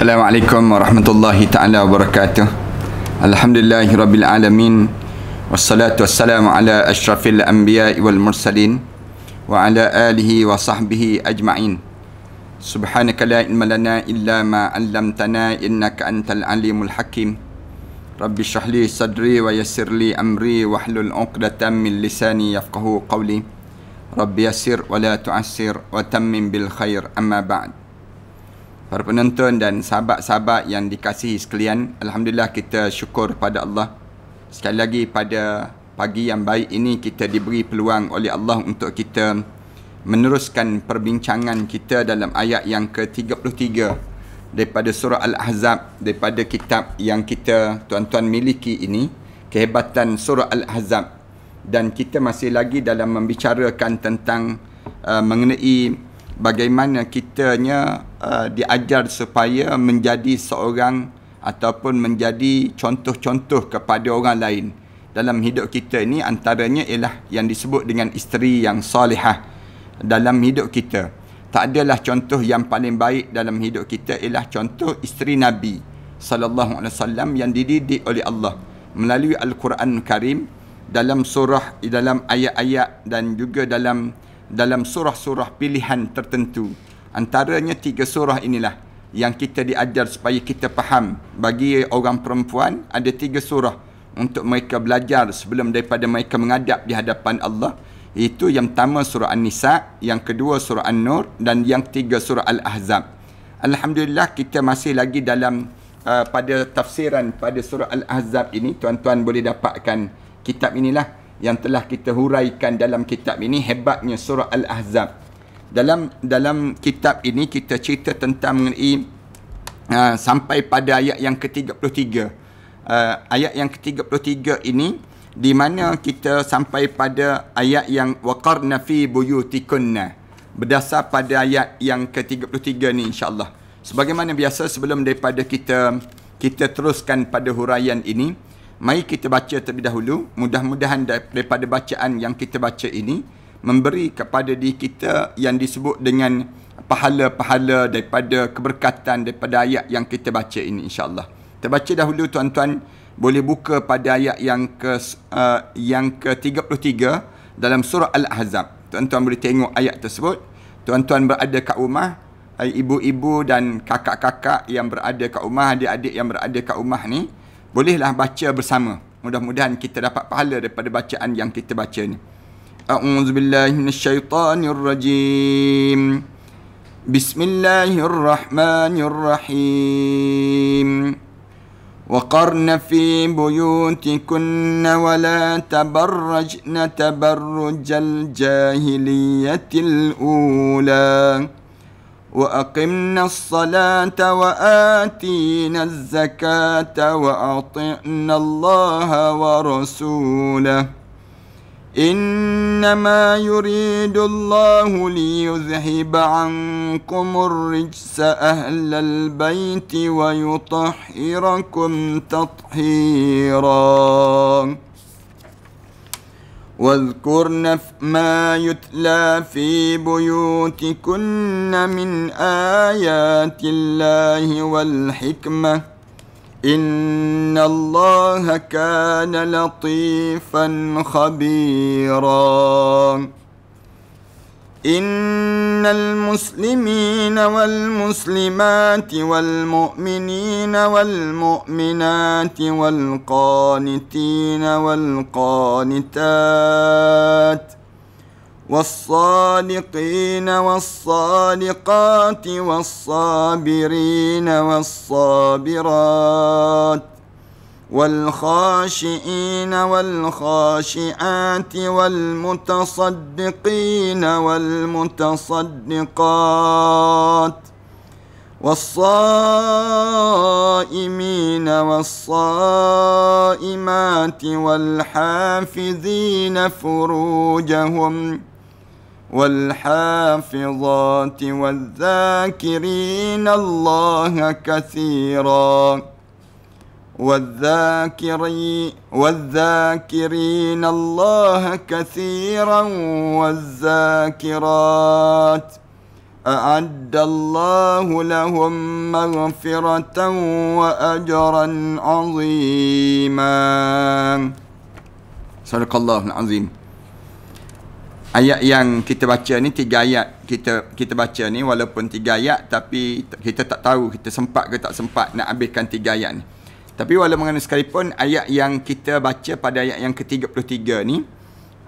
Assalamualaikum warahmatullahi ta'ala wabarakatuh. Alhamdulillahirabbil alamin. Wassalatu wassalamu ala asyrafil anbiya'i wal mursalin wa ala alihi wa sahbihi ajma'in. Subhanaka la ilma lana illa ma 'allamtana innaka antal alimul hakim. Rabbi shrah li sadri wa yassir li amri wahlul 'uqdatam min lisani yafqahu qawli. Rabbi yassir wa la tu'assir wa tammim bil khair, amma ba'd. Para penonton dan sahabat-sahabat yang dikasihi sekalian, alhamdulillah kita syukur pada Allah. Sekali lagi pada pagi yang baik ini kita diberi peluang oleh Allah untuk kita meneruskan perbincangan kita dalam ayat yang ke-33 daripada surah Al-Ahzab, daripada kitab yang kita tuan-tuan miliki ini, kehebatan surah Al-Ahzab. Dan kita masih lagi dalam membicarakan tentang mengenai bagaimana kitanya diajar supaya menjadi seorang ataupun menjadi contoh-contoh kepada orang lain dalam hidup kita ini. Antaranya ialah yang disebut dengan isteri yang salihah dalam hidup kita. Tak adalah contoh yang paling baik dalam hidup kita ialah contoh isteri Nabi sallallahu alaihi wasallam yang dididik oleh Allah melalui Al-Quran Karim, dalam surah, dalam ayat-ayat dan juga dalam surah-surah pilihan tertentu. Antaranya 3 surah inilah yang kita diajar supaya kita faham. Bagi orang perempuan ada 3 surah untuk mereka belajar sebelum daripada mereka menghadap di hadapan Allah. Itu yang pertama surah An-Nisa, yang kedua surah An-Nur, dan yang ketiga surah Al-Ahzab. Alhamdulillah kita masih lagi dalam pada tafsiran pada surah Al-Ahzab ini. Tuan-tuan boleh dapatkan kitab inilah yang telah kita huraikan dalam kitab ini, hebatnya surah Al-Ahzab. Dalam kitab ini kita cerita tentang mengenai sampai pada ayat yang ke-33. Ayat yang ke-33 ini di mana kita sampai pada ayat yang waqarna fi buyutikunna. Berdasar pada ayat yang ke-33 ni insya-Allah. Sebagaimana biasa, sebelum daripada kita teruskan pada huraian ini, mari kita baca terlebih dahulu. Mudah-mudahan daripada bacaan yang kita baca ini memberi kepada diri kita yang disebut dengan pahala-pahala daripada keberkatan daripada ayat yang kita baca ini insya-Allah. Kita baca dahulu tuan-tuan, boleh buka pada ayat yang ke-33 dalam surah Al-Ahzab. Tuan-tuan boleh tengok ayat tersebut. Tuan-tuan berada kat rumah, ibu-ibu dan kakak-kakak yang berada kat rumah, adik-adik yang berada kat rumah ni, bolehlah baca bersama. Mudah-mudahan kita dapat pahala daripada bacaan yang kita baca ni. A'udzubillahi minasyaitanirrajim. Bismillahirrahmanirrahim. Waqarna fi buyutikunna wa la tabarrajna tabarrujal jahiliyatil ula. وأقمنا الصلاة وآتينا الزكاة وأطعنا الله ورسوله إنما يريد الله ليذهب عنكم الرجس أهل البيت ويطهركم تطهيرا واذكرن ما يتلى في بيوتكن من آيات الله والحكمة إن الله كان لطيفا خبيرا إن المسلمين والمسلمات والمؤمنين والمؤمنات والقانتين والقانتات والصادقين والصادقات والصابرين والصابرات والخاشئين والخاشعات والمتصدقين والمتصدقات والصائمين والصائمات والحافظين فروجهم والحافظات والذاكرين الله كثيرا والذاكرين الله كثيرا والذاكرات a'addallahu lahum maghfiratan wa ajran 'azima. Sadaqallahul azim. Ayat yang kita baca ni 3 ayat kita baca ni, walaupun 3 ayat tapi kita tak tahu kita sempat ke tak sempat nak habiskan 3 ayat ni. Tapi walau mana sekalipun ayat yang kita baca pada ayat yang ke-33 ni,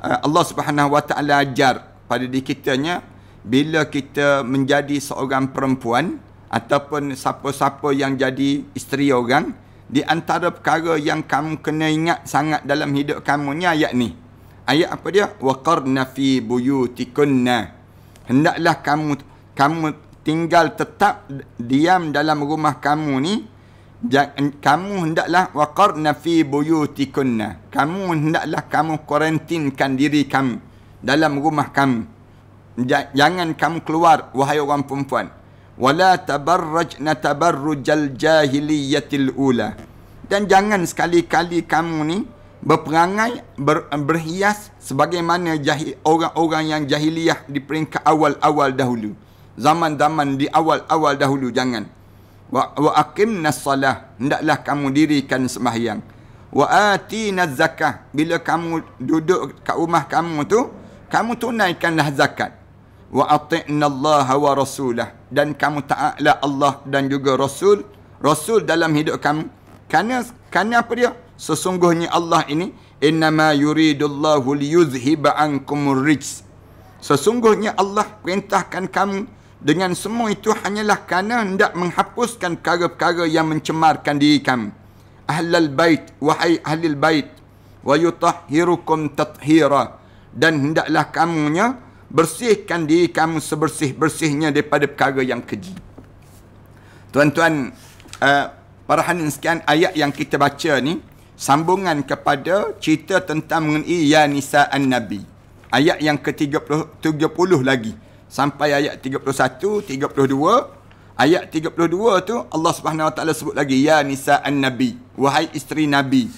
Allah Subhanahu Wa Taala ajar pada diri kitanya, bila kita menjadi seorang perempuan ataupun siapa-siapa yang jadi isteri orang, di antara perkara yang kamu kena ingat sangat dalam hidup kamu ni ayat ni. Ayat apa dia? Waqarna fi buyutikunna. Hendaklah kamu tinggal tetap diam dalam rumah kamu ni. Kamu hendaklah waqarna fi buyutikunna. Kamu hendaklah kamu kuarantinkan diri kamu dalam rumah kamu. Jangan kamu keluar wahai orang perempuan. Wala tabarrajna tabarrujal jahiliyatil ula. Dan jangan sekali-kali kamu ni berperangai, berhias sebagaimana orang-orang yang jahiliyah di peringkat awal-awal dahulu. Zaman-zaman di awal-awal dahulu, jangan. Wa aqimnas salah, hendaklah kamu dirikan sembahyang. Wa atinaz zakah, bila kamu duduk kat rumah kamu tu, kamu tunaikanlah zakat. Wa ati'nallaha wa rasulah, dan kamu taatlah Allah dan juga Rasul dalam hidup kamu. Kerana apa dia? Sesungguhnya Allah ini, innama yuridullahu liyuzhiba ankumur rijs. Sesungguhnya Allah perintahkan kamu dengan semua itu hanyalah kerana hendak menghapuskan perkara-perkara yang mencemarkan diri kamu. Ahlal bait, wahai ahlil bait, wa yutahhirukum tathira, dan hendaklah kamunya bersihkan diri kamu sebersih-bersihnya daripada perkara yang keji. Tuan-tuan, para hadirin sekalian, ayat yang kita baca ni sambungan kepada cerita tentang mengenai ya nisa'an nabi. Ayat yang ke-70 lagi sampai ayat 31, 32. Ayat 32 tu Allah Subhanahu Wa Taala sebut lagi ya nisa'an nabi, wahai isteri nabi.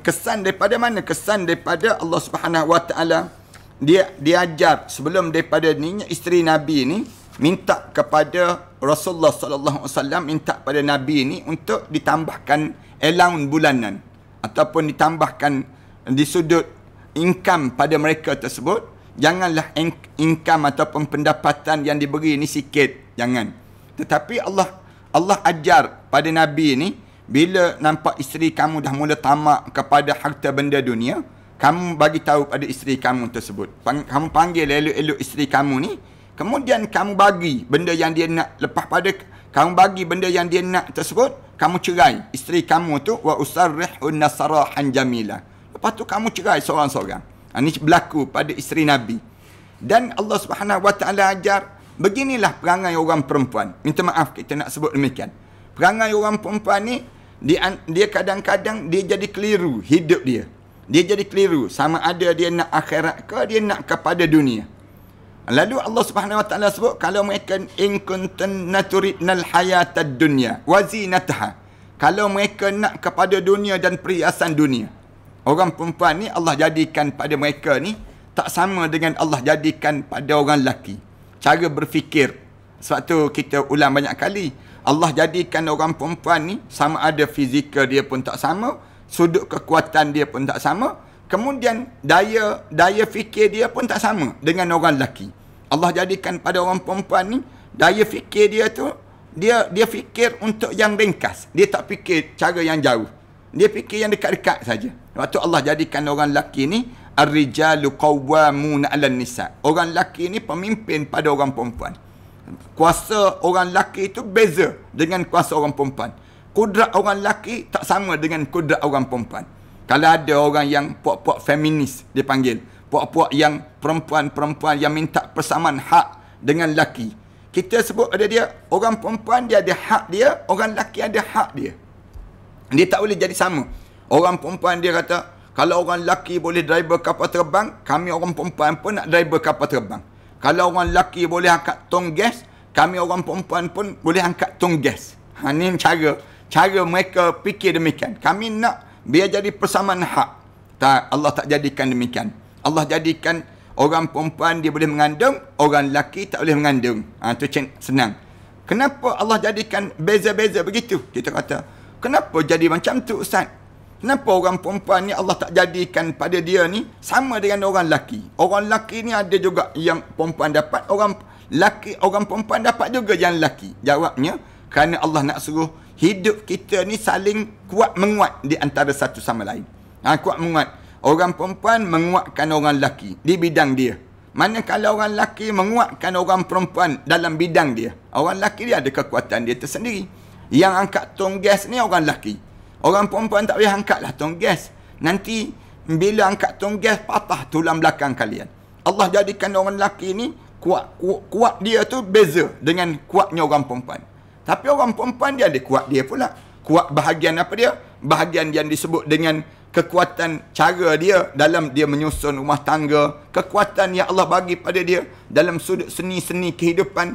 Kesan daripada mana? Kesan daripada Allah Subhanahu Wa Taala, dia ajar sebelum daripada ni isteri nabi ni minta kepada Rasulullah sallallahu alaihi wasallam, minta pada nabi ni untuk ditambahkan allowance bulanan ataupun ditambahkan di sudut income pada mereka tersebut. Janganlah income ataupun pendapatan yang diberi ni sikit, jangan. Tetapi Allah ajar pada nabi ni, bila nampak isteri kamu dah mula tamak kepada harta benda dunia, kamu bagi tahu pada isteri kamu tersebut. Kamu panggil elok-elok isteri kamu ni, kemudian kamu bagi benda yang dia nak. Lepas pada kamu bagi benda yang dia nak tersebut, kamu cerai isteri kamu tu. Wa usarrihunna sarahan jamila. Lepas tu kamu cerai seorang-seorang. Ini berlaku pada isteri Nabi. Dan Allah Subhanahu Wa Taala ajar, beginilah perangai orang perempuan. Minta maaf kita nak sebut demikian. Perangai orang perempuan ni, dia kadang-kadang dia jadi keliru hidup dia. Dia jadi keliru sama ada dia nak akhirat ke dia nak kepada dunia. Lalu Allah Subhanahu Wa Taala sebut, kalau mereka in kuntunna turidnal hayatad dunya wa zinataha, kalau mereka nak kepada dunia dan perhiasan dunia. Orang perempuan ni Allah jadikan pada mereka ni tak sama dengan Allah jadikan pada orang lelaki. Cara berfikir. Sebab tu kita ulang banyak kali, Allah jadikan orang perempuan ni sama ada fizikal dia pun tak sama, sudut kekuatan dia pun tak sama, kemudian daya fikir dia pun tak sama dengan orang lelaki. Allah jadikan pada orang perempuan ni, daya fikir dia tu, dia fikir untuk yang ringkas. Dia tak fikir cara yang jauh. Dia fikir yang dekat-dekat saja. Waktu Allah jadikan orang lelaki ni, ar-rijalu qawwamuna 'alan nisa. Orang lelaki ni pemimpin pada orang perempuan. Kuasa orang lelaki itu beza dengan kuasa orang perempuan. Kudrat orang lelaki tak sama dengan kudrat orang perempuan. Kalau ada orang yang puak-puak feminis, dia panggil. Puak-puak yang perempuan-perempuan yang minta persamaan hak dengan lelaki. Kita sebut ada dia, orang perempuan dia ada hak dia, orang lelaki ada hak dia. Dia tak boleh jadi sama. Orang perempuan dia kata, kalau orang lelaki boleh driver kapal terbang, kami orang perempuan pun nak driver kapal terbang. Kalau orang lelaki boleh angkat tong gas, kami orang perempuan pun boleh angkat tong gas. Ini cara mereka fikir demikian. Kami nak biar jadi persamaan hak. Tak, Allah tak jadikan demikian. Allah jadikan Orang perempuan dia boleh mengandung, orang lelaki tak boleh mengandung. Itu senang. Kenapa Allah jadikan beza-beza begitu? Kita kata, kenapa jadi macam tu Ustaz? Kenapa orang perempuan ni Allah tak jadikan pada dia ni sama dengan orang lelaki? Orang lelaki ni ada juga yang perempuan dapat, orang perempuan dapat juga yang lelaki. Jawabnya, kerana Allah nak suruh hidup kita ni saling kuat menguat di antara satu sama lain. Kuat menguat. Orang perempuan menguatkan orang lelaki di bidang dia. Manakala orang lelaki menguatkan orang perempuan dalam bidang dia. Orang lelaki dia ada kekuatan dia tersendiri. Yang angkat tong gas ni orang lelaki. Orang perempuan tak boleh angkatlah tong gas. Nanti bila angkat tong gas patah tulang belakang kalian. Allah jadikan orang lelaki ni kuat dia tu beza dengan kuatnya orang perempuan. Tapi orang perempuan dia ada kuat dia pula. Kuat bahagian apa dia? Bahagian yang disebut dengan kekuatan cara dia dalam dia menyusun rumah tangga, kekuatan yang Allah bagi pada dia dalam sudut seni-seni kehidupan,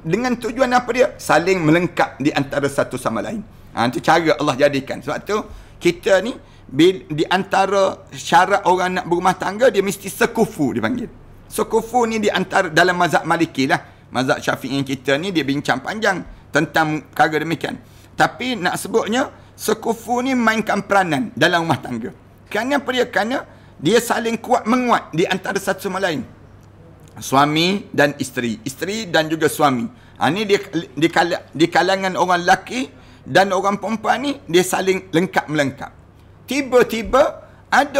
dengan tujuan apa dia? Saling melengkap di antara satu sama lain. Itu cara Allah jadikan. Sebab tu kita ni di antara syarat orang nak berumah tangga, dia mesti sekufu dipanggil. Sekufu ni di antara dalam mazhab Maliki lah. Mazhab Syafi'i kita ni dia bincang panjang tentang perkara demikian. Tapi nak sebutnya sekufu ni mainkan peranan dalam rumah tangga. Kerana apa dia? Kerana dia saling kuat menguat di antara satu sama lain. Suami dan isteri. Isteri dan juga suami. Ini dia di kalangan orang lelaki dan orang perempuan ni dia saling lengkap melengkap. Tiba-tiba ada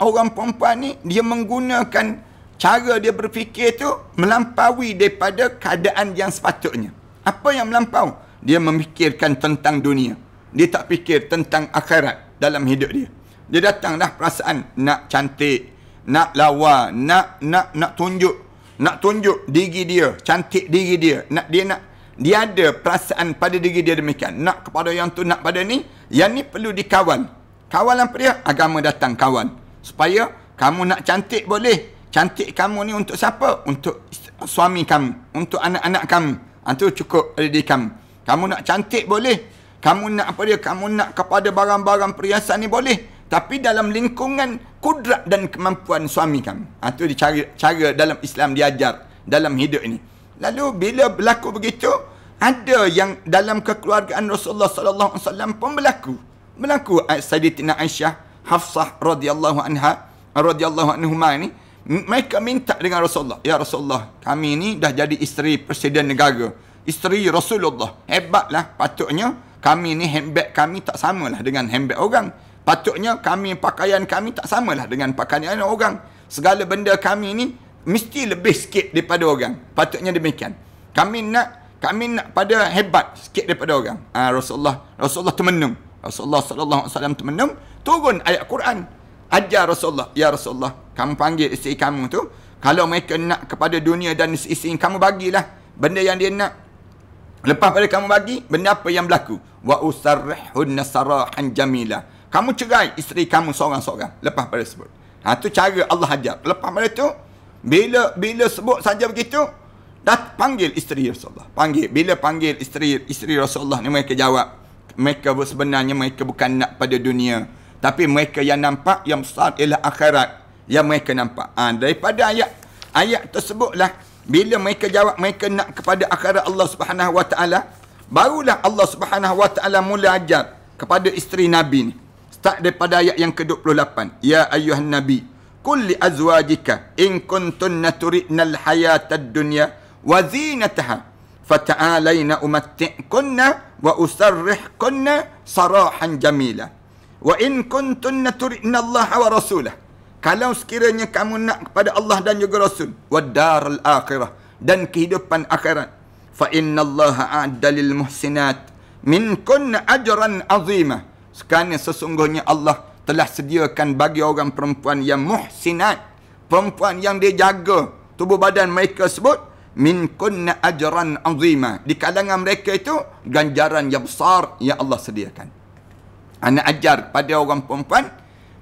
orang perempuan ni dia menggunakan cara dia berfikir tu melampaui daripada keadaan yang sepatutnya. Apa yang melampau? Dia memikirkan tentang dunia. Dia tak fikir tentang akhirat dalam hidup dia. Dia datanglah perasaan nak cantik, nak lawa, nak tunjuk diri dia, cantik diri dia. Dia ada perasaan pada diri dia demikian. Nak kepada yang tu, nak pada ni. Yang ni perlu dikawal. Kawal apa dia? Agama datang kawal. Supaya kamu nak cantik boleh. Cantik kamu ni untuk siapa? Untuk suami kamu, untuk anak-anak kamu. Itu cukup ada di kamu. Kamu nak cantik boleh. Kamu nak apa dia? Kamu nak kepada barang-barang perhiasan ni boleh. Tapi dalam lingkungan kudrat dan kemampuan suami kamu. Itu cara dalam Islam diajar dalam hidup ini. Lalu bila berlaku begitu, ada yang dalam kekeluargaan Rasulullah sallallahu alaihi wasallam pun berlaku. Sayyidatina Aisyah, Hafsah radhiyallahu anhuma ni, mereka minta dengan Rasulullah, ya Rasulullah, kami ni dah jadi isteri presiden negara, isteri Rasulullah, hebatlah. Patutnya kami ni handbag kami tak samalah dengan handbag orang. Patutnya pakaian kami tak samalah dengan pakaian orang. Segala benda kami ni mesti lebih sikit daripada orang. Patutnya demikian. Kami nak pada hebat sikit daripada orang. Rasulullah termenung. Rasulullah sallallahu alaihi wasallam termenung, turun ayat Quran. Ajar Rasulullah, ya Rasulullah, kamu panggil isteri kamu tu, kalau mereka nak kepada dunia dan isteri kamu, bagilah benda yang dia nak. Lepas pada kamu bagi, benda apa yang berlaku? Wa usarrihunna sarahan jamila. Kamu cerai isteri kamu seorang-seorang. Lepas pada sebut. Itu cara Allah ajar. Lepas pada tu, bila sebut saja begitu, panggil isteri Rasulullah. Bila panggil isteri Rasulullah ni, mereka jawab. Mereka sebenarnya mereka bukan nak pada dunia. Tapi mereka yang nampak yang besar ialah akhirat yang mereka nampak. Daripada ayat tersebutlah, bila mereka jawab mereka nak kepada akhirat Allah Subhanahu Wa Taala, barulah Allah Subhanahu Wa Taala mula ajar kepada isteri Nabi ni. Start daripada ayat yang ke-28. Ya ayyuhan nabi, qul li azwajika in kuntunna turidnal hayatad dunya wa zinataha fata'alaina umatti'kunna wa usarrihkunna sarahan jamila. Wa in kuntunna turidna Allah wa rasulah. Kalau sekiranya kamu nak kepada Allah dan juga Rasul, wad daral akhirah, dan kehidupan akhirat, fa innallaha a'adda lil muhsinat minkunna ajran azima. Sekarang sesungguhnya Allah telah sediakan bagi orang perempuan yang muhsinat, perempuan yang dia jaga tubuh badan mereka sebut, minkunna ajran azima. Di kalangan mereka itu ganjaran yang besar yang Allah sediakan. Anak ajar pada orang perempuan,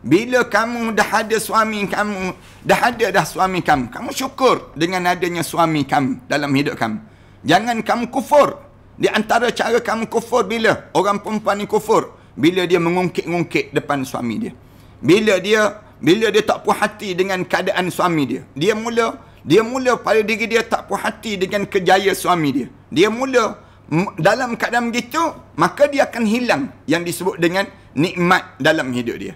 bila kamu dah ada suami kamu, dah suami kamu, kamu syukur dengan adanya suami kamu dalam hidup kamu. Jangan kamu kufur. Di antara cara kamu kufur bila orang perempuan ni kufur, bila dia mengungkit-ungkit depan suami dia. Bila dia bila dia tak puas hati dengan keadaan suami dia. Dia mula pada diri dia tak puas hati dengan kejayaan suami dia. Dia mula dalam keadaan begitu, maka dia akan hilang yang disebut dengan nikmat dalam hidup dia.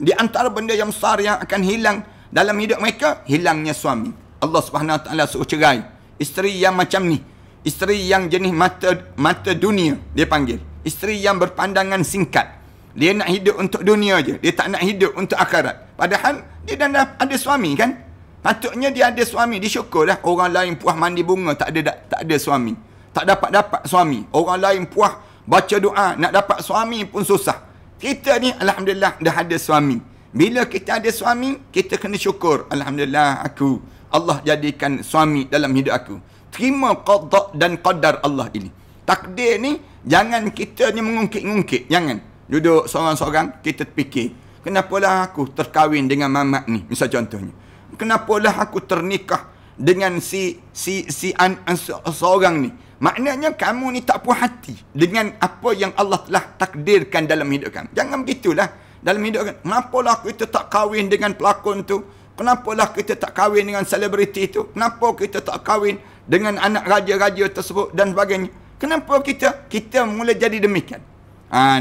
Di antara benda yang besar yang akan hilang dalam hidup mereka, hilangnya suami. Allah Subhanahu Wa Taala suruh cerai isteri yang macam ni. Isteri yang jenis mata dunia, dia panggil. Isteri yang berpandangan singkat. Dia nak hidup untuk dunia je. Dia tak nak hidup untuk akhirat. Padahal dia dah ada suami kan? Patutnya dia ada suami. Dia syukurlah. Orang lain puas mandi bunga, tak ada suami. Tak dapat suami. Orang lain puas baca doa, nak dapat suami pun susah. Kita ni alhamdulillah dah ada suami. Bila kita ada suami, kita kena syukur. Alhamdulillah Allah jadikan suami dalam hidup aku. Terima qada dan qadar Allah ini. Takdir ni jangan kita ni mengungkit-ungkit. Jangan duduk seorang-seorang kita fikir, kenapalah aku terkahwin dengan mamat ni, misal contohnya. Kenapalah aku ternikah dengan seorang ni. Maknanya kamu ni tak puas hati dengan apa yang Allah telah takdirkan dalam hidup kamu. Jangan begitulah dalam hidup kamu. Kenapalah kita tak kahwin dengan pelakon tu? Kenapalah kita tak kahwin dengan selebriti tu? Kenapa kita tak kahwin dengan anak raja-raja tersebut dan sebagainya? Kenapa kita mula jadi demikian?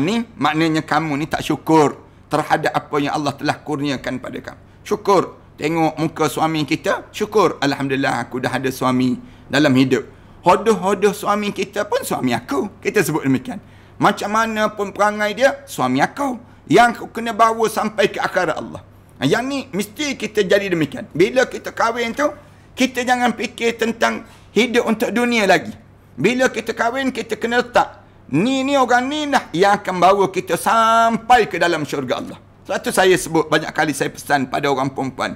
Ni maknanya kamu ni tak syukur terhadap apa yang Allah telah kurniakan pada kamu. Syukur. Tengok muka suami kita, syukur. Alhamdulillah aku dah ada suami dalam hidup. Hodoh-hodoh suami kita pun suami aku. Kita sebut demikian. Macam mana pun perangai dia, suami aku. Yang aku kena bawa sampai ke akhirat Allah. Yang ni mesti kita jadi demikian. Bila kita kahwin tu, kita jangan fikir tentang hidup untuk dunia lagi. Bila kita kahwin, kita kena letak. Ni orang ni lah yang akan bawa kita sampai ke dalam syurga Allah. Sebab tu saya sebut, banyak kali saya pesan pada orang perempuan.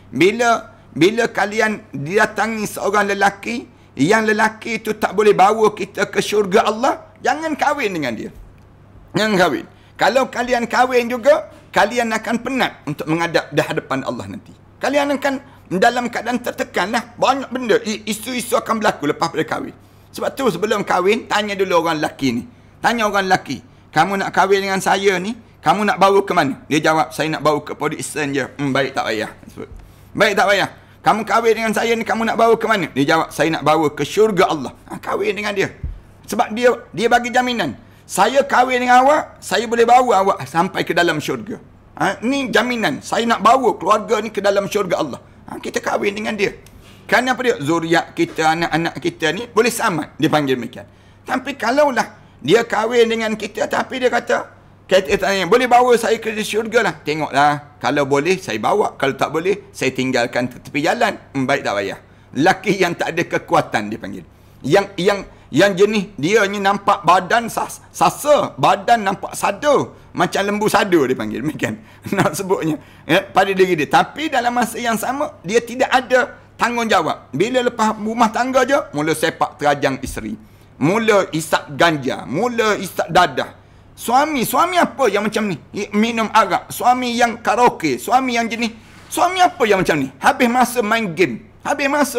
Bila kalian didatangi seorang lelaki, yang lelaki itu tak boleh bawa kita ke syurga Allah, jangan kahwin dengan dia. Jangan kahwin. Kalau kalian kahwin juga, kalian akan penat untuk menghadap di hadapan Allah nanti. Kalian akan dalam keadaan tertekan lah. Banyak benda, isu-isu akan berlaku lepas pada kahwin. Sebab tu sebelum kahwin, tanya dulu orang lelaki ni. Tanya orang lelaki, kamu nak kahwin dengan saya ni, kamu nak bawa ke mana? Dia jawab, saya nak bawa ke Port Eastern je. Baik tak payah. Baik tak payah. Kamu kahwin dengan saya ni, kamu nak bawa ke mana? Dia jawab, saya nak bawa ke syurga Allah. Kahwin dengan dia. Sebab dia bagi jaminan. Saya kahwin dengan awak, saya boleh bawa awak sampai ke dalam syurga. Ni jaminan. Saya nak bawa keluarga ni ke dalam syurga Allah. Kita kahwin dengan dia. Kerana apa dia? Zuriat kita, anak-anak kita ni boleh selamat. Dia panggil demikian. Tapi kalaulah dia kahwin dengan kita, tapi dia kata, kita tanya, boleh bawa saya ke syurga lah. Tengoklah. Kalau boleh, saya bawa. Kalau tak boleh, saya tinggalkan tepi jalan. Baik tak payah. Lelaki yang tak ada kekuatan, dia panggil. Yang jenis, dia ni nampak badan sasa. Badan nampak sado. Macam lembu sado, dia panggil. Demikian. Nak sebutnya. Pada diri dia. Tapi dalam masa yang sama, dia tidak ada tanggungjawab. Bila lepas rumah tangga je, mula sepak terajang isteri. Mula isap ganja. Mula isap dadah. Suami apa yang macam ni? Minum arak. Suami yang karaoke. Suami yang jenis. Suami apa yang macam ni? Habis masa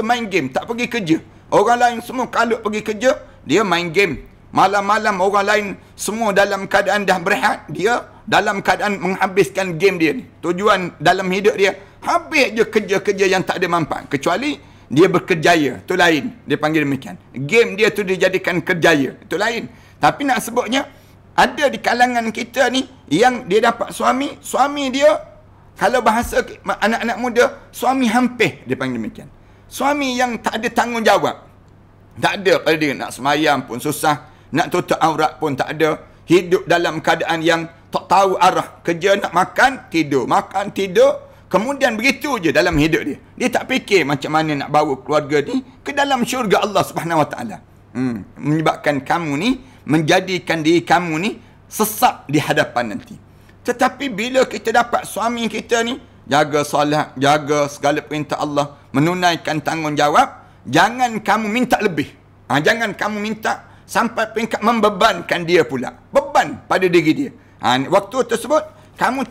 main game. Tak pergi kerja. Orang lain semua kalau pergi kerja, dia main game. Malam-malam orang lain semua dalam keadaan dah berehat. Dia dalam keadaan menghabiskan game dia ni. Tujuan dalam hidup dia, habis je kerja-kerja yang tak ada manfaat. Kecuali dia berkerjaya. Itu lain. Dia panggil demikian. Game dia tu dijadikan kerjaya. Itu lain. Tapi nak sebutnya, ada di kalangan kita ni yang dia dapat suami. Suami dia, kalau bahasa anak-anak muda, suami hampir. Dia panggil demikian. Suami yang tak ada tanggungjawab. Tak ada pada dia. Nak semayang pun susah. Nak tutup aurat pun tak ada. Hidup dalam keadaan yang tak tahu arah. Kerja nak makan, tidur. Makan, tidur. Kemudian begitu je dalam hidup dia. Dia tak fikir macam mana nak bawa keluarga ni ke dalam syurga Allah Subhanahu Wa Taala. Menyebabkan kamu ni, menjadikan diri kamu ni sesak di hadapan nanti. Tetapi bila kita dapat suami kita ni, jaga solat, jaga segala perintah Allah, menunaikan tanggungjawab, jangan kamu minta lebih. Jangan kamu minta sampai peringkat membebankan dia pula. Beban pada diri dia. Waktu tersebut, kamu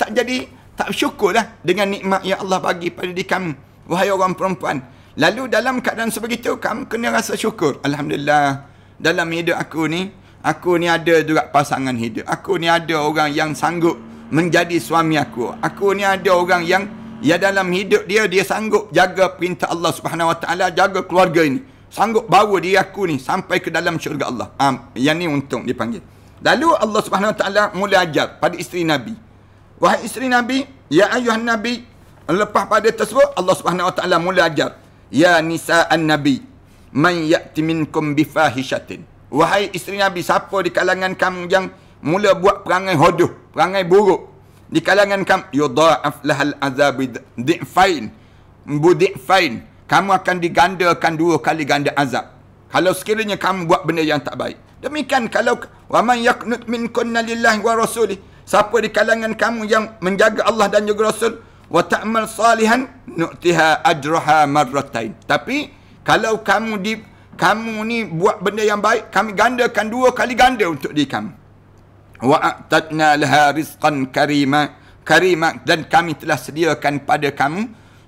tak syukurlah dengan nikmat yang Allah bagi pada diri kamu. Wahai orang perempuan. Lalu dalam keadaan sebegitu, kamu kena rasa syukur. Alhamdulillah, dalam hidup aku ni ada juga pasangan hidup. Aku ni ada orang yang sanggup menjadi suami aku. Aku ni ada orang yang ya dalam hidup dia sanggup jaga perintah Allah Subhanahu Wa Taala, jaga keluarga ini. Sanggup bawa diri aku ni sampai ke dalam syurga Allah. Yang ni untung dipanggil. Lalu Allah Subhanahu Wa Taala mula ajar pada isteri Nabi. Wahai isteri Nabi, ya ayuhan Nabi. Lepas pada tersebut Allah Subhanahu Wa Taala mula ajar, ya nisa'an Nabi, man ya'ti minkum bifahishatin. Wahai isteri Nabi, siapa di kalangan kamu yang mula buat perangai hodoh, perangai buruk di kalangan kamu, yudha'af lahal azabi di'fain, budi'fain, kamu akan digandakan 2 kali ganda azab kalau sekiranya kamu buat benda yang tak baik. Demikian kalau wa man yaqnut minkunna lillahi wa rasulih, siapa di kalangan kamu yang menjaga Allah dan juga Rasul, wa ta'mal salihan nu'tiha ajraha marratain. Tapi kalau kamu ni buat benda yang baik, kami gandakan 2 kali ganda untuk diri kamu. Wa a'tadna laha rizqan karima, dan kami telah sediakan pada kamu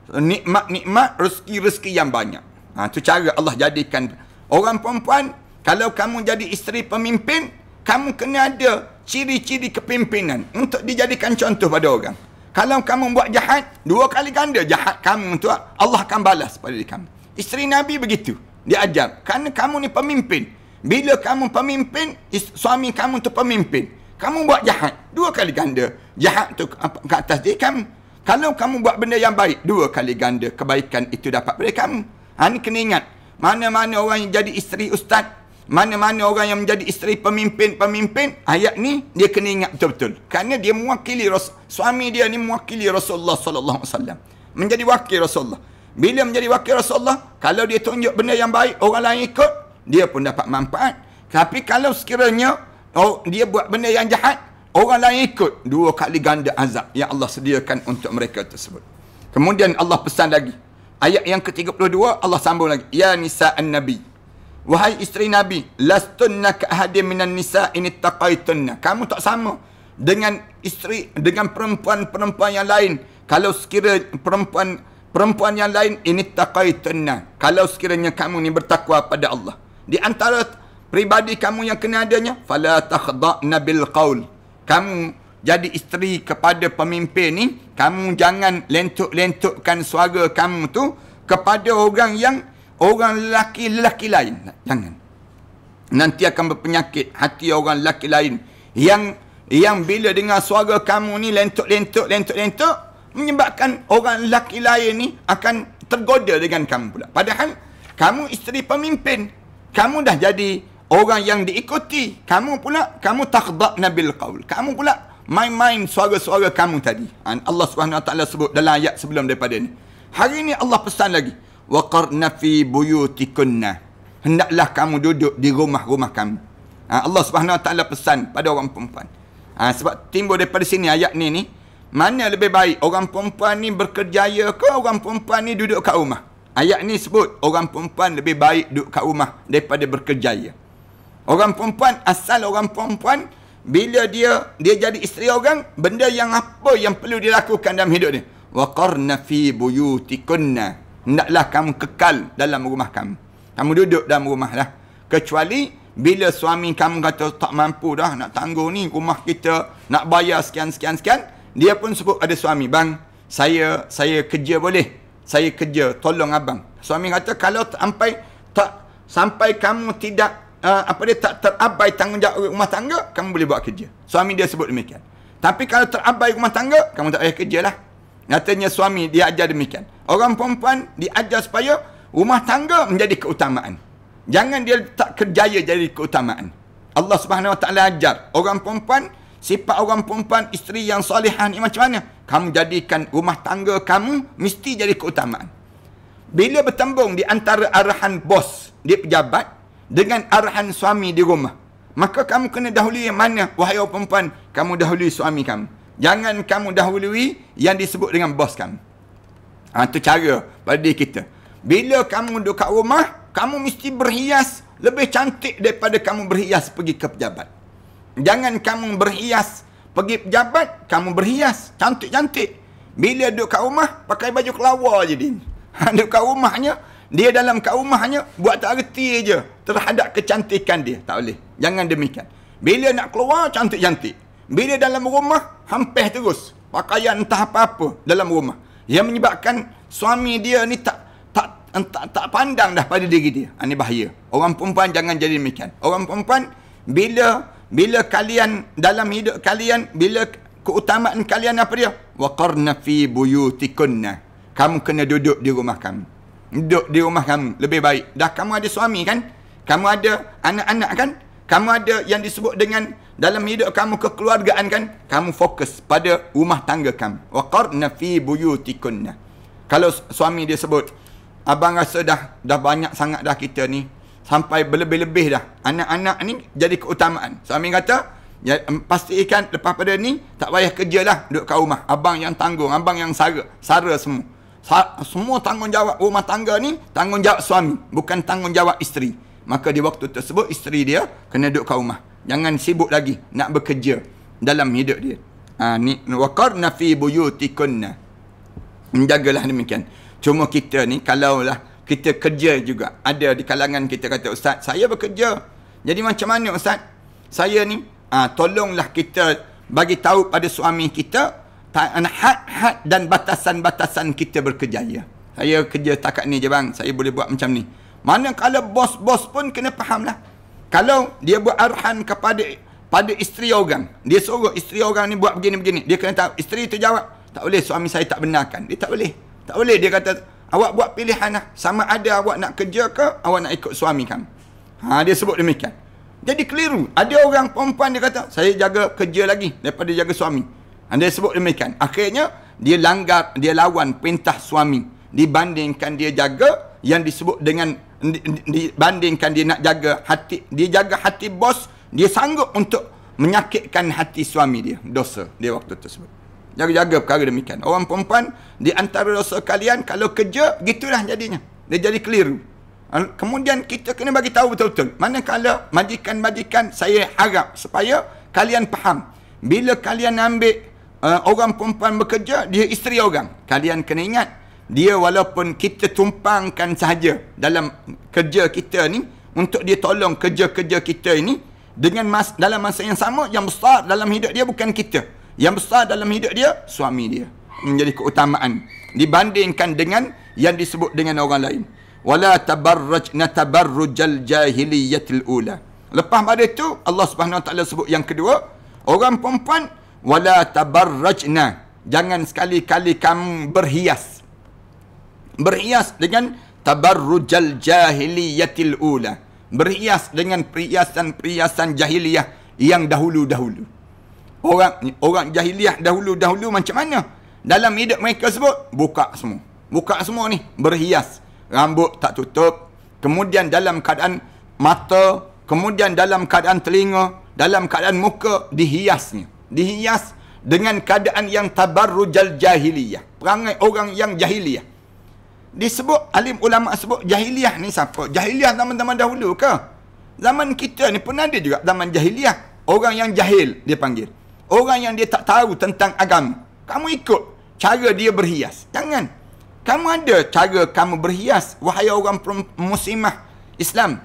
nikmat-nikmat, rezeki-rezeki yang banyak. Itu cara Allah jadikan orang perempuan. Kalau kamu jadi isteri pemimpin, kamu kena ada ciri-ciri kepimpinan untuk dijadikan contoh pada orang. Kalau kamu buat jahat, 2 kali ganda jahat kamu tu Allah akan balas pada diri kamu. Isteri Nabi begitu. Dia ajar. Kerana kamu ni pemimpin. Bila kamu pemimpin, suami kamu tu pemimpin, kamu buat jahat, 2 kali ganda jahat tu ke atas diri kamu. Kalau kamu buat benda yang baik, 2 kali ganda kebaikan itu dapat pada kamu. Ini kena ingat. Mana-mana orang yang jadi isteri ustaz, mana-mana orang yang menjadi isteri pemimpin, ayat ni dia kena ingat betul-betul. Kerana dia mewakili suami dia ni mewakili Rasulullah sallallahu alaihi wasallam. Menjadi wakil Rasulullah. Bila menjadi wakil Rasulullah, kalau dia tunjuk benda yang baik, orang lain ikut, dia pun dapat manfaat. Tapi kalau sekiranya dia buat benda yang jahat, orang lain ikut, 2 kali ganda azab yang Allah sediakan untuk mereka tersebut. Kemudian Allah pesan lagi. Ayat yang ke-32 Allah sambung lagi. Ya nisa'an Nabi. Wahai isteri Nabi, lastunna ka'ahadim minan nisa' in ittaqaitunna. Kamu tak sama dengan perempuan-perempuan yang lain. Kalau sekiranya perempuan yang lain, ini taqaitunna, kalau sekiranya kamu ni bertakwa pada Allah. Di antara pribadi kamu yang kena adanya, fala takhda'na bil qaul. Kamu jadi isteri kepada pemimpin ni, kamu jangan lentuk-lentukkan suara kamu tu kepada orang lelaki lain. Jangan. Nanti akan berpenyakit hati orang lelaki lain yang bila dengar suara kamu ni lentuk-lentuk, menyebabkan orang lelaki lain ni akan tergoda dengan kamu pula. Padahal kamu isteri pemimpin. Kamu dah jadi orang yang diikuti. Kamu takhda'na bil qaul. Kamu pula main-main suara-suara kamu tadi. Allah Subhanahu Wa Taala sebut dalam ayat sebelum daripada ni. Hari ni Allah pesan lagi. Wa qarna fi buyutikunna. Hendaklah kamu duduk di rumah-rumah kamu. Allah Subhanahu Wa Taala pesan pada orang perempuan. Sebab timbul daripada sini ayat ni, mana lebih baik, orang perempuan ni berkerjaya ke orang perempuan ni duduk kat rumah? Ayat ni sebut orang perempuan lebih baik duduk kat rumah daripada berkerjaya. Orang perempuan, asal orang perempuan, bila dia jadi isteri orang, benda yang apa yang perlu dilakukan dalam hidup dia? Wa qarna fi buyutikunna. Hendaklah kamu kekal dalam rumah kamu. Kamu duduk dalam rumah lah. Kecuali bila suami kamu kata tak mampu dah nak tanggung ni rumah kita, nak bayar sekian, dia pun sebut ada suami, bang, saya kerja boleh? Saya kerja, tolong abang. Suami kata kalau sampai kamu tidak tak terabai tanggungjawab rumah tangga, kamu boleh buat kerja. Suami dia sebut demikian. Tapi kalau terabai rumah tangga, kamu tak payah kerja lah. Katanya suami dia ajar demikian. Orang perempuan diajar supaya rumah tangga menjadi keutamaan. Jangan dia tak kerjaya jadi keutamaan. Allah Subhanahu Wa Taala ajar orang perempuan, sifat orang perempuan isteri yang solehah ni macam mana? Kamu jadikan rumah tangga kamu mesti jadi keutamaan. Bila bertembung di antara arahan bos di pejabat dengan arahan suami di rumah, maka kamu kena dahului yang mana? Wahai orang perempuan, kamu dahului suami kamu. Jangan kamu dahului yang disebut dengan bos kamu. Itu cara pada diri kita. Bila kamu duduk kat rumah, kamu mesti berhias lebih cantik daripada kamu berhias pergi ke pejabat. Jangan kamu berhias pergi pejabat, kamu berhias cantik-cantik. Bila duduk kat rumah, pakai baju kelawar je dia. Duduk kat rumahnya, dia dalam kat rumahnya, buat tak reti je terhadap kecantikan dia. Tak boleh. Jangan demikian. Bila nak keluar, cantik-cantik. Bila dalam rumah, hampir terus. Pakaian entah apa-apa dalam rumah. Yang menyebabkan suami dia ni tak pandang dah pada diri dia. Ini bahaya. Orang perempuan jangan jadi demikian. Orang perempuan, bila kalian dalam hidup kalian, bila keutamaan kalian apa dia? Waqarna fi buyutikunna. Kamu kena duduk di rumah kamu. Duduk di rumah kamu lebih baik. Dah kamu ada suami kan? Kamu ada anak-anak kan? Kamu ada yang disebut dengan dalam hidup kamu kekeluargaan kan? Kamu fokus pada rumah tangga kamu. Waqarna fi buyutikunna. Kalau suami dia sebut, abang rasa dah banyak sangat dah kita ni. Sampai berlebih-lebih dah. Anak-anak ni jadi keutamaan. Suami kata, ya, pastikan lepas pada ni, tak payah kerja lah duduk kat rumah. Abang yang tanggung, abang yang sara semua. Semua tanggungjawab rumah tangga ni, tanggungjawab suami. Bukan tanggungjawab isteri. Maka di waktu tersebut, isteri dia kena duduk kat rumah. Jangan sibuk lagi nak bekerja dalam hidup dia. Ni waqarna fi buyutikunna. Menjagalah demikian. Cuma kita ni, kalaulah kita kerja juga. Ada di kalangan kita kata, Ustaz, saya bekerja. Jadi macam mana Ustaz? Saya ni, tolonglah kita bagi tahu pada suami kita, had-had dan batasan-batasan kita berkerjaya. Saya kerja takat ni je bang, saya boleh buat macam ni. Mana kalau bos-bos pun kena faham lah. Kalau dia buat arahan pada isteri orang, dia suruh isteri orang ni buat begini-begini, dia kena tahu. Isteri tu jawab, tak boleh, suami saya tak benarkan. Dia tak boleh. Tak boleh, dia kata, awak buat pilihan lah. Sama ada awak nak kerja ke, awak nak ikut suami kamu. Dia sebut demikian. Jadi keliru. Ada orang perempuan dia kata, saya jaga kerja lagi daripada jaga suami. Dia sebut demikian. Akhirnya, dia langgar, dia lawan perintah suami. Dibandingkan dia jaga, yang disebut dengan, dibandingkan dia nak jaga hati, dia jaga hati bos, dia sanggup untuk menyakitkan hati suami dia. Dosa dia waktu tersebut. Jaga-jaga perkara demikian. Orang perempuan, di antara dosa kalian, kalau kerja, gitulah jadinya. Dia jadi keliru. Kemudian kita kena bagi tahu betul-betul. Manakala majikan-majikan, saya harap supaya kalian faham. Bila kalian ambil orang perempuan bekerja, dia isteri orang. Kalian kena ingat, dia walaupun kita tumpangkan sahaja dalam kerja kita ni, untuk dia tolong kerja-kerja kita ini, dengan dalam masa yang sama, yang besar dalam hidup dia bukan kita. Yang besar dalam hidup dia, suami dia. Menjadi keutamaan. Dibandingkan dengan yang disebut dengan orang lain. Wala tabarrajna tabarrujal jahiliyatil ula. Lepas pada itu, Allah Subhanahu Wa Taala sebut yang kedua, orang perempuan, wala tabarrajna. Jangan sekali-kali kamu berhias. Berhias dengan tabarrujal jahiliyatil ula. Berhias dengan perhiasan-perhiasan jahiliyah yang dahulu-dahulu. Orang jahiliyah dahulu-dahulu macam mana? Dalam hidup mereka sebut, buka semua. Buka semua ni, berhias. Rambut tak tutup. Kemudian dalam keadaan mata, kemudian dalam keadaan telinga, dalam keadaan muka, dihiasnya. Dihias dengan keadaan yang tabarrujal jahiliyah. Perangai orang yang jahiliyah. Disebut, alim ulama sebut, jahiliyah ni siapa? Jahiliyah zaman-zaman dahulu ke? Zaman kita ni pun ada juga zaman jahiliyah. Orang yang jahil, dia panggil. Orang yang dia tak tahu tentang agama. Kamu ikut cara dia berhias. Jangan. Kamu ada cara kamu berhias. Wahai orang muslimah Islam.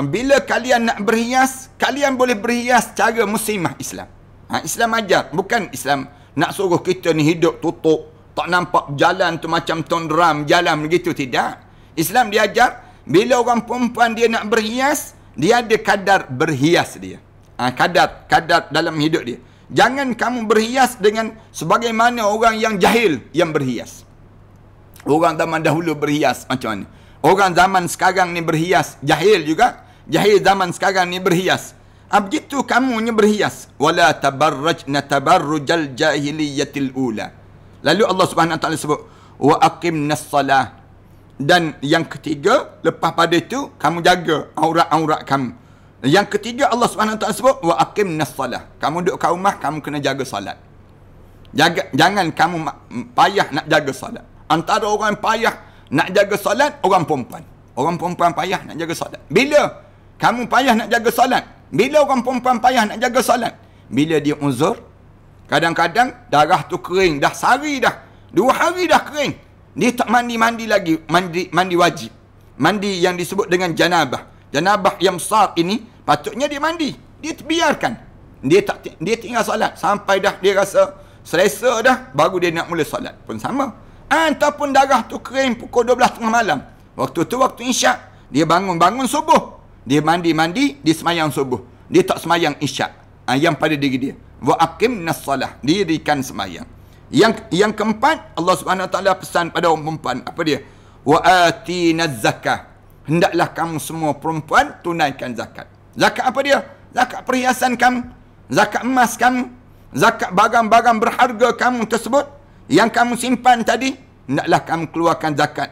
Bila kalian nak berhias, kalian boleh berhias cara muslimah Islam. Islam ajar. Bukan Islam nak suruh kita ni hidup tutup. Tak nampak jalan tu macam tuan drum jalan begitu. Tidak. Islam dia ajar. Bila orang perempuan dia nak berhias, dia ada kadar berhias dia. Kadar dalam hidup dia. Jangan kamu berhias dengan sebagaimana orang yang jahil yang berhias. Orang zaman dahulu berhias macam mana? Orang zaman sekarang ni berhias jahil juga. Jahil zaman sekarang ni berhias. Begitu kamunya berhias. Wala tabarrajna tabarrujal jahiliyatil ula. Lalu Allah Subhanahu Wa Taala sebut, wa aqimnas salah. Dan yang ketiga, lepas pada itu kamu jaga aurat-aurat kamu. Yang ketiga, Allah SWT sebut, wa aqimnas salah. Kamu duduk kat rumah, kamu kena jaga salat. Jangan kamu payah nak jaga salat. Antara orang payah nak jaga salat, orang perempuan. Orang perempuan payah nak jaga salat. Bila kamu payah nak jaga salat? Bila orang perempuan payah nak jaga salat? Bila dia uzur, kadang-kadang darah tu kering, dah sehari dah. 2 hari dah kering. Dia tak mandi-mandi lagi, mandi wajib. Mandi yang disebut dengan janabah. Janabah yang besar ini, patutnya dia mandi. Dia biarkan. Dia tinggal solat sampai dah dia rasa selesa dah, baru dia nak mula solat. Pun sama. Ataupun darah tu kering pukul 12 tengah malam. Waktu tu waktu isyak, dia bangun subuh. Dia mandi, dia semayang subuh. Dia tak semayang isyak. Yang pada diri dia. Wa aqimnas salah. Dirikan semayang. Yang keempat, Allah Subhanahu Wa Taala pesan pada orang perempuan. Apa dia? Wa atinaz zakah. Hendaklah kamu semua perempuan tunaikan zakat. Zakat apa dia? Zakat perhiasan kamu. Zakat emas kamu. Zakat barang-barang berharga kamu tersebut. Yang kamu simpan tadi. Hendaklah kamu keluarkan zakat.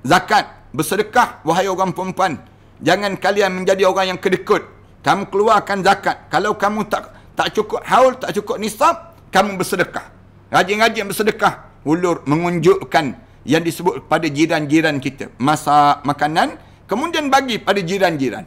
Zakat. Bersedekah, wahai orang perempuan. Jangan kalian menjadi orang yang kedekut. Kamu keluarkan zakat. Kalau kamu tak cukup haul, tak cukup nisab, kamu bersedekah. Rajin-rajin bersedekah. Ulur mengunjukkan yang disebut pada jiran-jiran kita. Masak makanan, kemudian bagi pada jiran-jiran.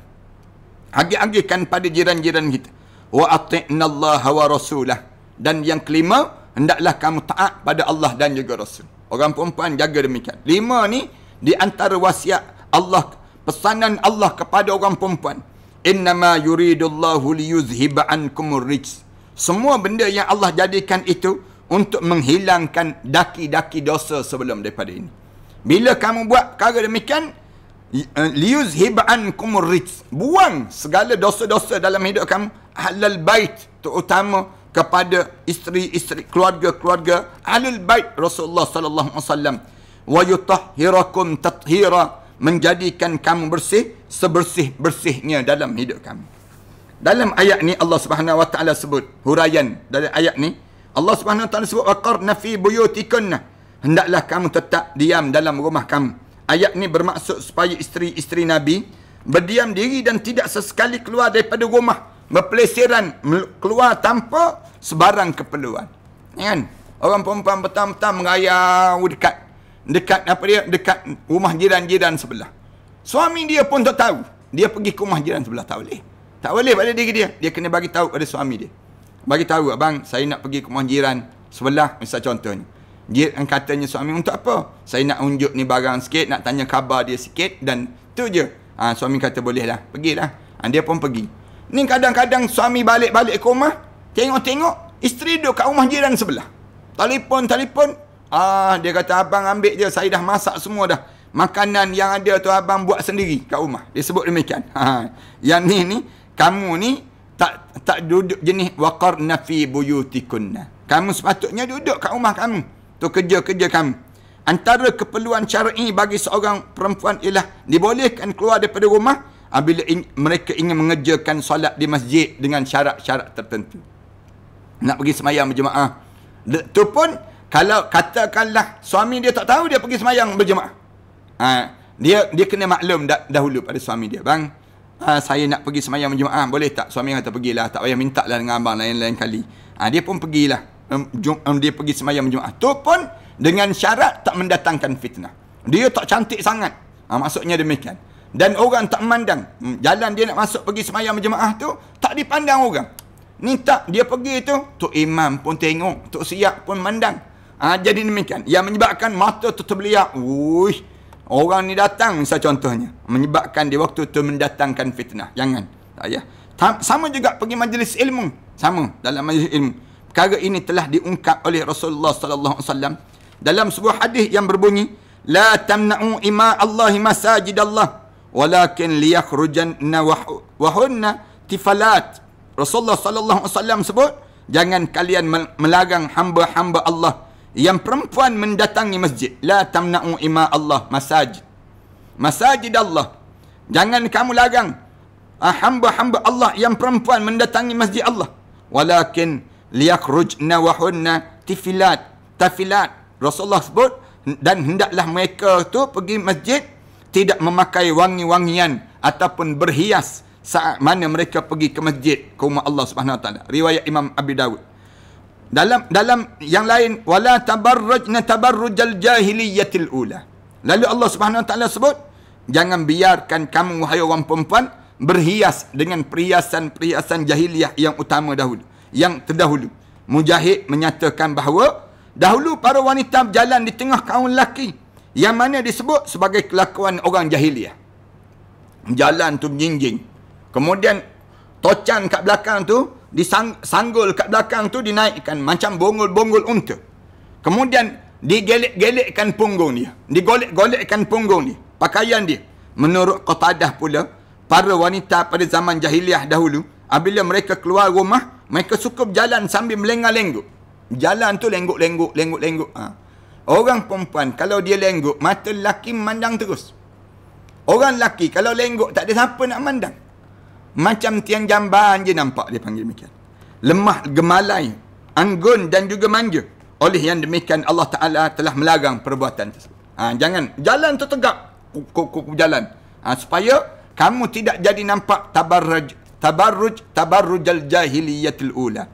Agih-agihkan pada jiran-jiran kita. Wa ati'nallaha wa rasulah. Dan yang kelima, hendaklah kamu taat pada Allah dan juga Rasul. Orang perempuan jaga demikian. 5 ni di antara wasiat Allah, pesanan Allah kepada orang perempuan. Innama yuridullahu liyuzhiba ankumur rijs. Semua benda yang Allah jadikan itu untuk menghilangkan daki-daki dosa sebelum daripada ini. Bila kamu buat perkara demikian, liyuzhiba ankumur rijs, buang segala dosa-dosa dalam hidup kamu. Ahlul bait, terutama kepada isteri-isteri, keluarga-keluarga ahlul bait Rasulullah sallallahu alaihi wasallam. Wa yutahhirakum tathira, menjadikan kamu bersih sebersih-bersihnya dalam hidup kamu. Dalam ayat ni Allah Subhanahu Wa Taala sebut huraian dari ayat ni, Allah Subhanahu Wa Taala sebut waqarna fi buyutikunna, hendaklah kamu tetap diam dalam rumah kamu. Ayat ni bermaksud supaya isteri-isteri Nabi berdiam diri dan tidak sesekali keluar daripada rumah, berpelesiran keluar tanpa sebarang keperluan. Kan? Orang perempuan petang-petang merayau dekat apa dia? Dekat rumah jiran-jiran sebelah. Suami dia pun tak tahu. Dia pergi ke rumah jiran sebelah, tak boleh. Tak boleh pada diri dia. Dia kena bagi tahu pada suami dia. Bagi tahu, abang, saya nak pergi ke rumah jiran sebelah, misal contohnya. Jiran katanya suami, untuk apa? Saya nak unjuk ni barang sikit, nak tanya khabar dia sikit, dan tu je. Suami kata bolehlah, pergilah. Dia pun pergi. Ni kadang-kadang suami balik-balik ke rumah, tengok-tengok isteri duduk kat rumah jiran sebelah. Telefon. Dia kata, abang ambil je, saya dah masak semua dah. Makanan yang ada tu abang buat sendiri kat rumah. Dia sebut demikian. Yang ni kamu ni tak duduk jenis waqarna fi buyutikunna. Kamu sepatutnya duduk kat rumah kamu. Tu kerja-kerja kamu. Antara keperluan syar'i bagi seorang perempuan ialah dibolehkan keluar daripada rumah apabila mereka ingin mengerjakan solat di masjid dengan syarat-syarat tertentu. Nak pergi semayang berjemaah. Tu pun kalau katakanlah suami dia tak tahu, dia pergi semayang berjemaah. Dia kena maklum dahulu pada suami dia. Bang, saya nak pergi semayang berjemaah, boleh tak? Suami kata pergilah, tak payah minta lah dengan abang lain-lain kali. Dia pun pergilah. Dia pergi semayang berjemaah. Tu pun dengan syarat tak mendatangkan fitnah. Dia tak cantik sangat. Maksudnya demikian. Dan orang tak memandang. Jalan dia nak masuk pergi semayang berjemaah tu, tak dipandang orang. Ni tak, dia pergi tu, Tok Imam pun tengok, Tok Siap pun memandang. Jadi demikian. Yang menyebabkan mata tu terbeliak. Orang ni datang, misal contohnya. Menyebabkan dia waktu tu mendatangkan fitnah. Jangan. Tak payah. Sama juga pergi majlis ilmu. Sama dalam majlis ilmu. Perkara ini telah diungkap oleh Rasulullah sallallahu alaihi wasallam dalam sebuah hadis yang berbunyi, la tamna'u ima Allahi masajidallah walakin liyakhrujanna wa hunna tifalat. Rasulullah sallallahu alaihi wasallam sebut, jangan kalian melarang hamba-hamba Allah yang perempuan mendatangi masjid. La tamna'u ima Allah masajid Allah. Jangan kamu larang hamba-hamba Allah yang perempuan mendatangi masjid Allah. Walakin liyakhrujna wa hunna tafilat. Rasulullah sebut, dan hendaklah mereka tu pergi masjid tidak memakai wangi-wangian ataupun berhias saat mana mereka pergi ke masjid ke rumah Allah Subhanahu Wa Taala. Riwayat Imam Abi Dawud. Dalam yang lain, wala tabarrajna tabarrujal jahiliyatil ula. Lalu Allah Subhanahu Wa Taala sebut, jangan biarkan kamu wahai orang perempuan berhias dengan perhiasan jahiliyah yang utama dahulu, yang terdahulu. Mujahid menyatakan bahawa dahulu para wanita berjalan di tengah kaum lelaki yang mana disebut sebagai kelakuan orang jahiliyah. Jalan tu menjinjing. Kemudian tocan kat belakang tu disanggul kat belakang tu, dinaikkan macam bonggol-bonggol unta. Kemudian digelek-gelekkan punggung dia, digolek-golekkan punggung dia, pakaian dia. Menurut Qatadah pula, para wanita pada zaman jahiliah dahulu, apabila mereka keluar rumah, mereka suka berjalan sambil melengak-lengguk. Jalan tu lengguk-lengguk. Orang perempuan kalau dia lengguk, mata lelaki memandang terus. Orang lelaki kalau lengguk, tak ada siapa nak mandang. Macam tiang jamban je nampak, dia panggil demikian. Lemah, gemalai, anggun dan juga manja. Oleh yang demikian Allah Ta'ala telah melarang perbuatan tersebut. Jangan jalan tu tegak, jalan. Supaya kamu tidak jadi nampak tabarrujal jahiliyatil ula.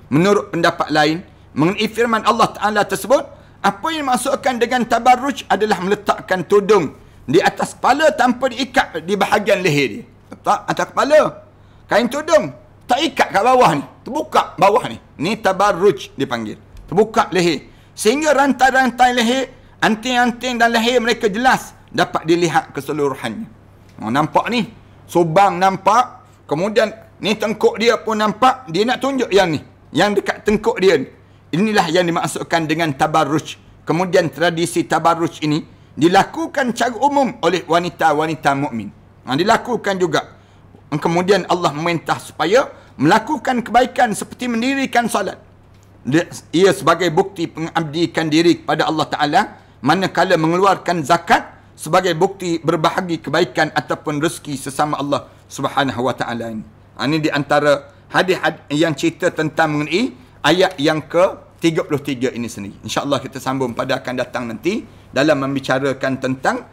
Menurut pendapat lain, mengenai firman Allah Ta'ala tersebut, apa yang dimaksudkan dengan tabarruj adalah meletakkan tudung di atas kepala tanpa diikat di bahagian leher dia. Letak atas kepala, kain tudung, tak ikat kat bawah ni, terbuka bawah ni. Ni tabarruj dipanggil. Terbuka leher. Sehingga rantai-rantai leher, anting-anting dan leher mereka jelas dapat dilihat keseluruhannya. Nampak ni, subang nampak, kemudian ni tengkuk dia pun nampak, dia nak tunjuk yang ni, yang dekat tengkuk dia ni. Inilah yang dimaksudkan dengan tabarruj. Kemudian tradisi tabarruj ini dilakukan secara umum oleh wanita-wanita mukmin. Dilakukan juga. Kemudian Allah memerintah supaya melakukan kebaikan seperti mendirikan salat. Ia sebagai bukti pengabdikan diri kepada Allah Ta'ala, manakala mengeluarkan zakat sebagai bukti berbahagi kebaikan ataupun rezeki sesama Allah Subhanahu Wa Ta'ala ini. Ini di antara hadis yang cerita tentang mengenai ayat yang ke-33 ini sendiri. InsyaAllah kita sambung pada akan datang nanti dalam membicarakan tentang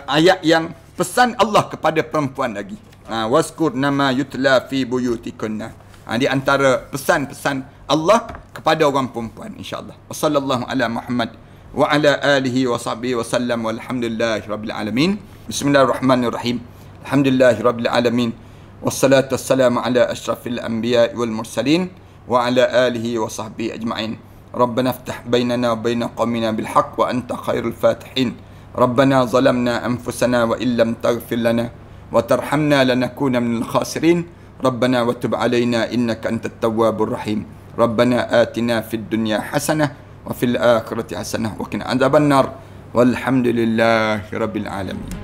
ayat yang pesan Allah kepada perempuan lagi. Waskur nama yutla fi buyutikunna. Di antara pesan-pesan Allah kepada orang perempuan, insyaAllah. Wassallallahu ala Muhammad wa ala alihi wa sahbihi wa sallam walhamdulillahi rabbil alamin. Bismillahirrahmanirrahim. Alhamdulillahi rabbil alamin. Wassalatu wassalamu ala ashrafil anbiya wal mursalin wa ala alihi wa sahbihi ajma'in. Rabbana iftah bainana wa baina qawmina bil haqq wa anta khairul fatihin. Rabbana zalamna anfusana wa illam taghfir lana wa tarhamna lanakuna minal khasirin. Rabbana wa tub alaina innaka antat tawwabur rahim. Rabbana atina fid dunya hasanah wa fil akhirati hasanah wa qina adzabannar. Walhamdulillahi rabbil alamin.